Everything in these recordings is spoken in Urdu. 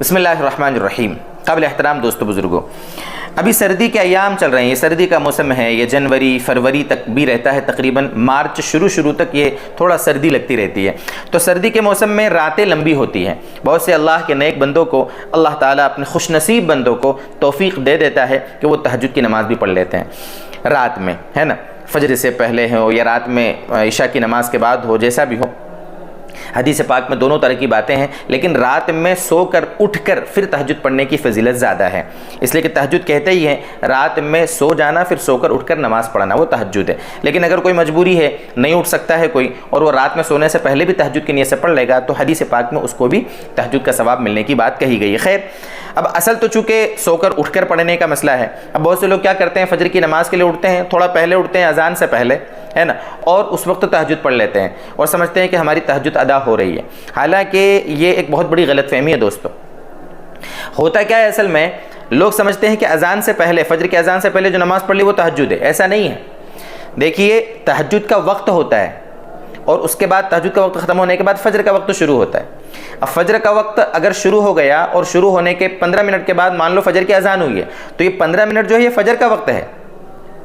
بسم اللہ الرحمن الرحیم۔ قابل احترام دوستو بزرگوں، ابھی سردی کے ایام چل رہے ہیں، یہ سردی کا موسم ہے، یہ جنوری فروری تک بھی رہتا ہے، تقریباً مارچ شروع تک یہ تھوڑا سردی لگتی رہتی ہے۔ تو سردی کے موسم میں راتیں لمبی ہوتی ہیں، بہت سے اللہ کے نیک بندوں کو اللہ تعالیٰ اپنے خوش نصیب بندوں کو توفیق دے دیتا ہے کہ وہ تہجد کی نماز بھی پڑھ لیتے ہیں رات میں، ہے نا، فجر سے پہلے ہو یا رات میں عشاء کی نماز کے بعد ہو، جیسا بھی ہو۔ حدیث پاک میں دونوں طرح کی باتیں ہیں، لیکن رات میں سو کر اٹھ کر پھر تہجد پڑھنے کی فضیلت زیادہ ہے، اس لیے کہ تہجد کہتے ہی ہیں رات میں سو جانا پھر سو کر اٹھ کر نماز پڑھنا، وہ تہجد ہے۔ لیکن اگر کوئی مجبوری ہے، نہیں اٹھ سکتا ہے کوئی، اور وہ رات میں سونے سے پہلے بھی تہجد کی نیت سے پڑھ لے گا، تو حدیث پاک میں اس کو بھی تہجد کا ثواب ملنے کی بات کہی گئی ہے۔ خیر، اب اصل تو چونکہ سو کر اٹھ کر پڑھنے کا مسئلہ ہے۔ اب بہت سے لوگ کیا کرتے ہیں، فجر کی نماز کے لیے اٹھتے ہیں، تھوڑا پہلے اٹھتے ہیں اذان سے پہلے، ہے نا، اور اس وقت تہجد پڑھ لیتے ہیں اور سمجھتے ہیں کہ ہماری تہجد ادا ہو رہی ہے، حالانکہ یہ ایک بہت بڑی غلط فہمی ہے دوستو۔ ہوتا کیا ہے، اصل میں لوگ سمجھتے ہیں کہ اذان سے پہلے، فجر کی اذان سے پہلے جو نماز پڑھ لی وہ تہجد ہے، ایسا نہیں ہے۔ دیکھیے، تہجد کا وقت ہوتا ہے اور اس کے بعد تہجد کا وقت ختم ہونے کے بعد فجر کا وقت شروع ہوتا ہے۔ اب فجر کا وقت اگر شروع ہو گیا اور شروع ہونے کے 15 منٹ کے بعد مان لو فجر کی اذان ہوئی ہے، تو یہ 15 منٹ جو ہے یہ فجر کا وقت ہے،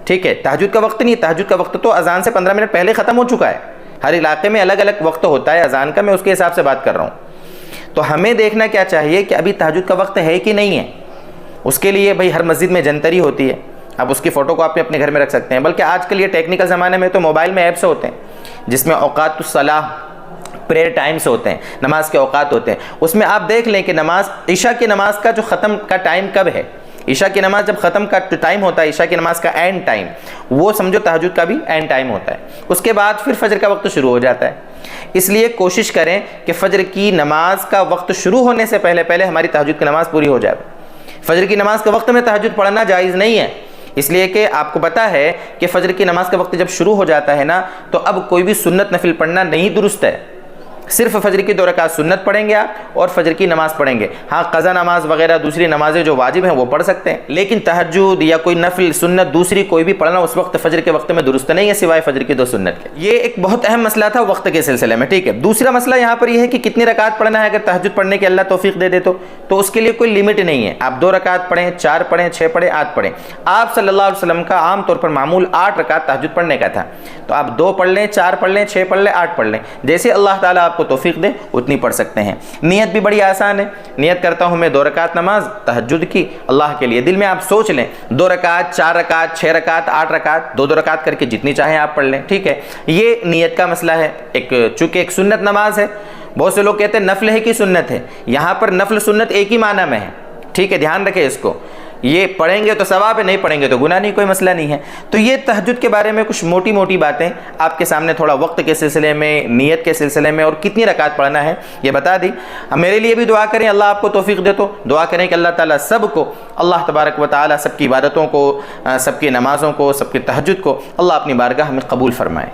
ٹھیک ہے، تہجد کا وقت نہیں۔ تہجد کا وقت تو اذان سے 15 منٹ پہلے ختم ہو چکا ہے۔ ہر علاقے میں الگ الگ وقت ہوتا ہے اذان کا، میں اس کے حساب سے بات کر رہا ہوں۔ تو ہمیں دیکھنا کیا چاہیے کہ ابھی تہجد کا وقت ہے کہ نہیں ہے۔ اس کے لیے بھائی ہر مسجد میں جنتری ہوتی ہے، اب اس کی فوٹو کو آپ اپنے گھر میں رکھ سکتے ہیں، بلکہ آج کل یہ ٹیکنیکل زمانے میں تو موبائل میں ایپس ہوتے ہیں جس میں اوقات الصلاح پریئر ٹائمز ہوتے ہیں، نماز کے اوقات ہوتے ہیں، اس میں آپ دیکھ لیں کہ نماز عشاء کی نماز کا جو ختم کا ٹائم کب ہے، عشاء کی نماز جب ختم کا ٹائم ہوتا ہے، عشاء کی نماز کا اینڈ ٹائم، وہ سمجھو تہجد کا بھی اینڈ ٹائم ہوتا ہے۔ اس کے بعد پھر فجر کا وقت شروع ہو جاتا ہے۔ اس لیے کوشش کریں کہ فجر کی نماز کا وقت شروع ہونے سے پہلے ہماری تہجد کی نماز پوری ہو جائے۔ فجر کی نماز کے وقت میں تہجد پڑھنا جائز نہیں ہے، اس لیے کہ آپ کو پتہ ہے کہ فجر کی نماز کا وقت جب شروع ہو جاتا ہے نا، تو اب کوئی بھی سنت نفل پڑھنا نہیں درست ہے۔ صرف فجر کی 2 رکعت سنت پڑھیں گے آپ اور فجر کی نماز پڑھیں گے۔ ہاں، قضا نماز وغیرہ دوسری نمازیں جو واجب ہیں وہ پڑھ سکتے ہیں، لیکن تہجد یا کوئی نفل سنت دوسری کوئی بھی پڑھنا اس وقت فجر کے وقت میں درست نہیں ہے، سوائے فجر کی 2 سنت کے۔ یہ ایک بہت اہم مسئلہ تھا وقت کے سلسلے میں، ٹھیک ہے۔ دوسرا مسئلہ یہاں پر یہ ہے کہ کتنی رکعت پڑھنا ہے۔ اگر تہجد پڑھنے کے اللہ توفیق دے دے تو اس کے لیے کوئی لمٹ نہیں ہے، آپ 2 رکعت پڑھیں، 4 پڑھیں، 6 پڑھیں، 8 پڑھیں۔ آپ صلی اللہ علیہ وسلم کا عام طور پر معمول 8 رکعت تہجد پڑھنے کا تھا، تو آپ 2 پڑھ لیں، 4 پڑھ لیں، 6 پڑھ لیں، 8 پڑھ لیں، جیسے اللہ تعالیٰ آپ کو توفیق دے اتنی پڑھ سکتے ہیں۔ نیت بھی بڑی آسان ہے، نیت کرتا ہوں میں 2 رکعت نماز تہجد کی اللہ کے لیے، دل میں آپ سوچ لیں 2 رکعت، 4 رکعت، 6 رکعت، 8 رکعت، 2 رکعت کر کے جتنی چاہیں آپ پڑھ لیں، ٹھیک ہے۔ یہ نیت کا مسئلہ ہے، چونکہ ایک سنت نماز ہے۔ بہت سے لوگ کہتے ہیں نفل ہے کہ سنت ہے، یہاں پر نفل سنت ایک ہی معنی میں ہے، ٹھیک ہے، دھیان رکھیں اس کو۔ یہ پڑھیں گے تو ثواب ہے، نہیں پڑھیں گے تو گناہ نہیں، کوئی مسئلہ نہیں ہے۔ تو یہ تہجد کے بارے میں کچھ موٹی موٹی باتیں آپ کے سامنے تھوڑا وقت کے سلسلے میں، نیت کے سلسلے میں اور کتنی رکعت پڑھنا ہے یہ بتا دی۔ میرے لیے بھی دعا کریں، اللہ آپ کو توفیق دے، تو دعا کریں کہ اللہ تعالیٰ سب کو، اللہ تبارک و تعالیٰ سب کی عبادتوں کو، سب کی نمازوں کو، سب کی تہجد کو اللہ اپنی بارگاہ میں قبول فرمائے۔